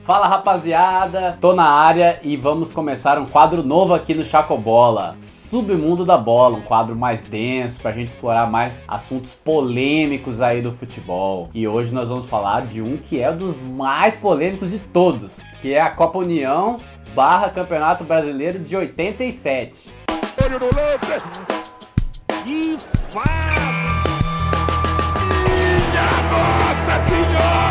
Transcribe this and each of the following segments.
Fala rapaziada, tô na área e vamos começar um quadro novo aqui no Chacobola, Submundo da Bola, um quadro mais denso pra gente explorar mais assuntos polêmicos aí do futebol. E hoje nós vamos falar de um que é um dos mais polêmicos de todos, que é a Copa União / Campeonato Brasileiro de 87. Olho no lance! E faz! Minha Nossa Senhora!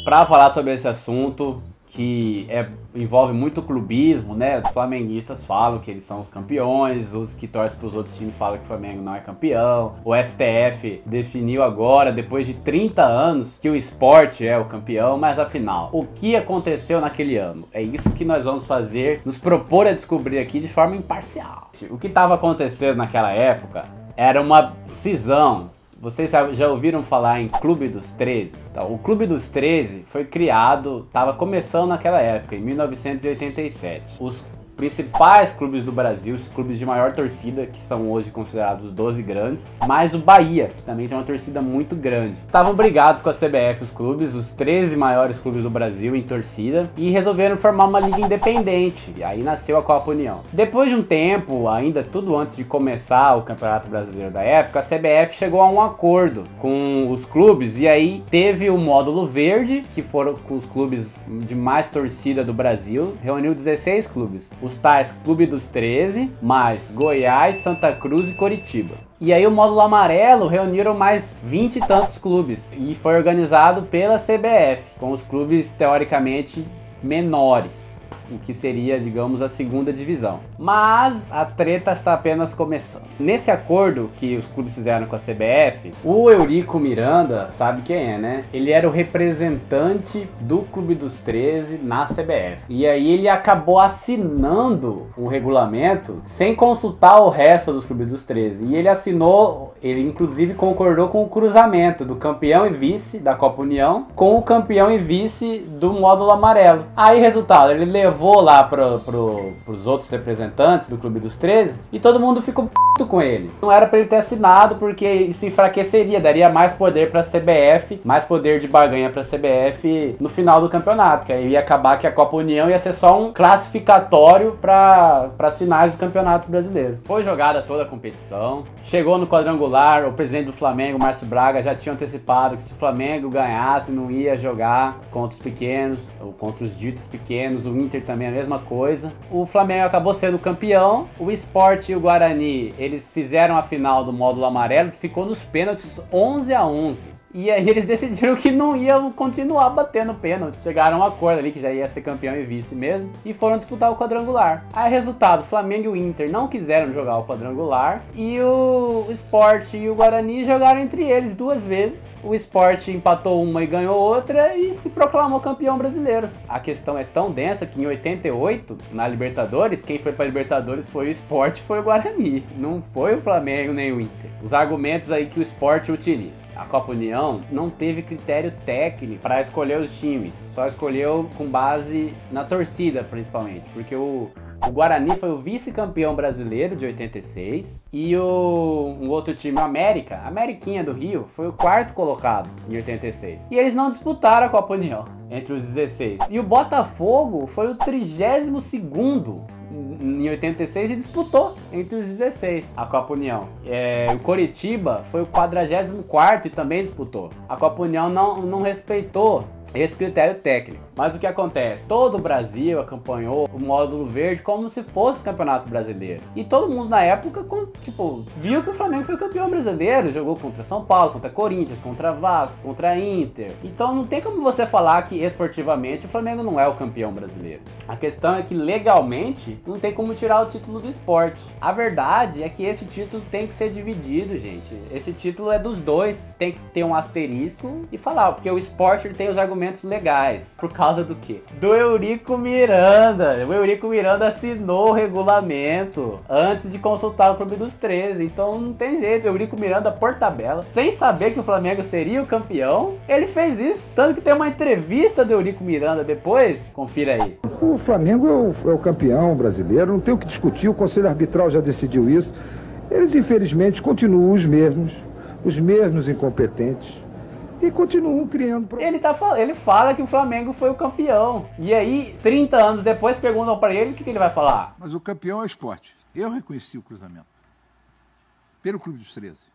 Para falar sobre esse assunto, que envolve muito clubismo, né? Os flamenguistas falam que eles são os campeões, os que torcem para os outros times falam que o Flamengo não é campeão. O STF definiu agora, depois de 30 anos, que o Sport é o campeão, mas afinal, o que aconteceu naquele ano? É isso que nós vamos fazer, nos propor a descobrir aqui de forma imparcial. O que estava acontecendo naquela época era uma cisão. Vocês já ouviram falar em Clube dos 13? Então, o Clube dos 13 foi criado, estava começando naquela época, em 1987. Os principais clubes do Brasil, os clubes de maior torcida, que são hoje considerados os 12 grandes, mais o Bahia, que também tem uma torcida muito grande. Estavam brigados com a CBF, os clubes, os 13 maiores clubes do Brasil em torcida, e resolveram formar uma liga independente. E aí nasceu a Copa União. Depois de um tempo, ainda tudo antes de começar o Campeonato Brasileiro da época, a CBF chegou a um acordo com os clubes, e aí teve o módulo verde, que foram com os clubes de mais torcida do Brasil, reuniu 16 clubes. Os tais Clube dos 13, mais Goiás, Santa Cruz e Coritiba. E aí o módulo amarelo reuniram mais 20 e tantos clubes e foi organizado pela CBF, com os clubes teoricamente menores, o que seria, digamos, a segunda divisão. Mas a treta está apenas começando. Nesse acordo que os clubes fizeram com a CBF, o Eurico Miranda, sabe quem é, né? Ele era o representante do Clube dos 13 na CBF. E aí ele acabou assinando um regulamento sem consultar o resto dos Clubes dos 13. E ele assinou, ele inclusive concordou com o cruzamento do campeão e vice da Copa União com o campeão e vice do módulo amarelo. Aí, resultado, ele levou lá pros outros representantes do Clube dos 13 e todo mundo ficou p*** com ele. Não era pra ele ter assinado porque isso enfraqueceria, daria mais poder pra CBF, mais poder de barganha pra CBF no final do campeonato, que aí ia acabar que a Copa União ia ser só um classificatório para as finais do Campeonato Brasileiro. Foi jogada toda a competição, chegou no quadrangular, o presidente do Flamengo, Márcio Braga, já tinha antecipado que se o Flamengo ganhasse não ia jogar contra os pequenos, ou contra os ditos pequenos, o Inter também a mesma coisa. O Flamengo acabou sendo campeão, o Sport e o Guarani, eles fizeram a final do módulo amarelo, que ficou nos pênaltis 11-11. E aí eles decidiram que não iam continuar batendo pênalti. Chegaram a um acordo ali que já ia ser campeão e vice mesmo. E foram disputar o quadrangular. Aí resultado, o Flamengo e o Inter não quiseram jogar o quadrangular. E o Sport e o Guarani jogaram entre eles 2 vezes. O Sport empatou uma e ganhou outra e se proclamou campeão brasileiro. A questão é tão densa que em 88, na Libertadores, quem foi pra Libertadores foi o Sport e foi o Guarani. Não foi o Flamengo nem o Inter. Os argumentos aí que o Sport utiliza. A Copa União não teve critério técnico para escolher os times, só escolheu com base na torcida principalmente, porque o Guarani foi o vice-campeão brasileiro de 86 e um outro time, o América, a Ameriquinha do Rio, foi o 4º colocado em 86. E eles não disputaram a Copa União entre os 16. E o Botafogo foi o 32º em 86 e disputou entre os 16 a Copa União. O Coritiba foi o 44º e também disputou. A Copa União não respeitou esse critério técnico. Mas o que acontece? Todo o Brasil acompanhou o módulo verde como se fosse o Campeonato Brasileiro. E todo mundo na época, viu que o Flamengo foi campeão brasileiro. Jogou contra São Paulo, contra Corinthians, contra Vasco, contra Inter. Então não tem como você falar que esportivamente o Flamengo não é o campeão brasileiro. A questão é que legalmente não tem como tirar o título do Sport. A verdade é que esse título tem que ser dividido, gente. Esse título é dos dois. Tem que ter um asterisco e falar, porque o Sport tem os argumentos legais. Por causa do quê? Do Eurico Miranda. O Eurico Miranda assinou o regulamento antes de consultar o Clube dos 13. Então não tem jeito. O Eurico Miranda, por tabela, sem saber que o Flamengo seria o campeão, ele fez isso. Tanto que tem uma entrevista do Eurico Miranda depois. Confira aí. O Flamengo é o campeão brasileiro, não tem o que discutir, o Conselho Arbitral já decidiu isso. Eles, infelizmente, continuam os mesmos. os mesmos incompetentes, e continuam criando problemas. Ele fala que o Flamengo foi o campeão. E aí, 30 anos depois, perguntam para ele o que ele vai falar. Mas o campeão é o esporte. Eu reconheci o cruzamento. Pelo Clube dos 13.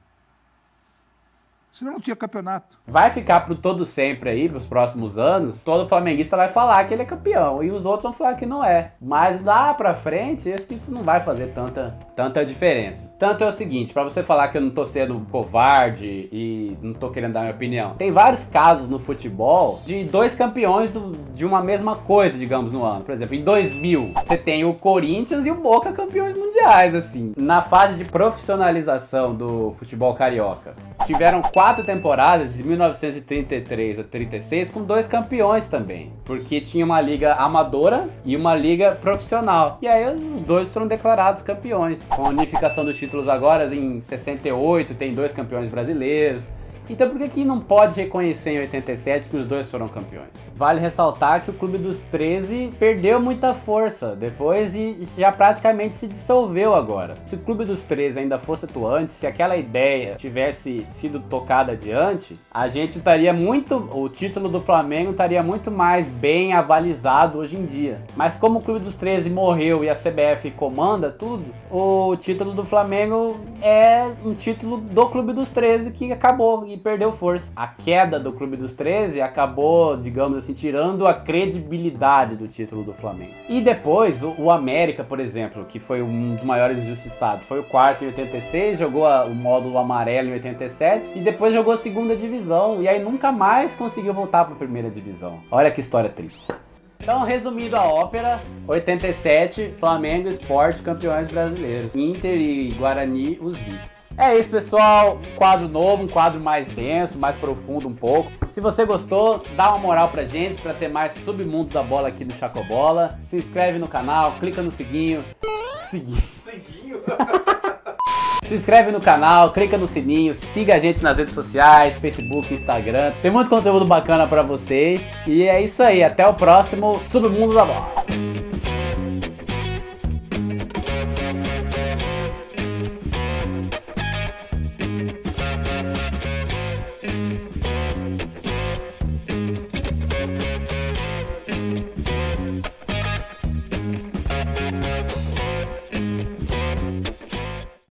Senão não tinha campeonato. Vai ficar pro todo sempre aí, pros próximos anos, todo flamenguista vai falar que ele é campeão, e os outros vão falar que não é. Mas lá pra frente, acho que isso não vai fazer tanta diferença. Tanto é o seguinte, pra você falar que eu não tô sendo covarde e não tô querendo dar minha opinião, tem vários casos no futebol de dois campeões de uma mesma coisa, digamos, no ano. Por exemplo, em 2000, você tem o Corinthians e o Boca campeões mundiais, assim. Na fase de profissionalização do futebol carioca, tiveram 4 temporadas, de 1933 a 36, com 2 campeões também. Porque tinha uma liga amadora e uma liga profissional. E aí os dois foram declarados campeões. Com a unificação dos títulos agora, em 68, tem 2 campeões brasileiros. Então por que não pode reconhecer em 87 que os dois foram campeões? Vale ressaltar que o Clube dos 13 perdeu muita força depois e já praticamente se dissolveu agora. Se o Clube dos 13 ainda fosse atuante, se aquela ideia tivesse sido tocada adiante, a gente estaria o título do Flamengo estaria muito mais bem avalizado hoje em dia. Mas como o Clube dos 13 morreu e a CBF comanda tudo, o título do Flamengo é um título do Clube dos 13 que acabou e perdeu força. A queda do Clube dos 13 acabou, digamos assim, tirando a credibilidade do título do Flamengo. E depois, o América, por exemplo, que foi um dos maiores injustiçados, foi o quarto em 86, jogou o módulo amarelo em 87 e depois jogou a segunda divisão e aí nunca mais conseguiu voltar para a primeira divisão. Olha que história triste. Então, resumindo a ópera, 87, Flamengo, Sport, campeões brasileiros. Inter e Guarani, os vices. É isso, pessoal, quadro novo, um quadro mais denso, mais profundo um pouco. Se você gostou, dá uma moral pra gente, pra ter mais submundo da bola aqui no Chacobola. Se inscreve no canal, clica no sininho. Seguinho? Se inscreve no canal, clica no sininho, siga a gente nas redes sociais, Facebook, Instagram. Tem muito conteúdo bacana pra vocês. E é isso aí, até o próximo Submundo da Bola.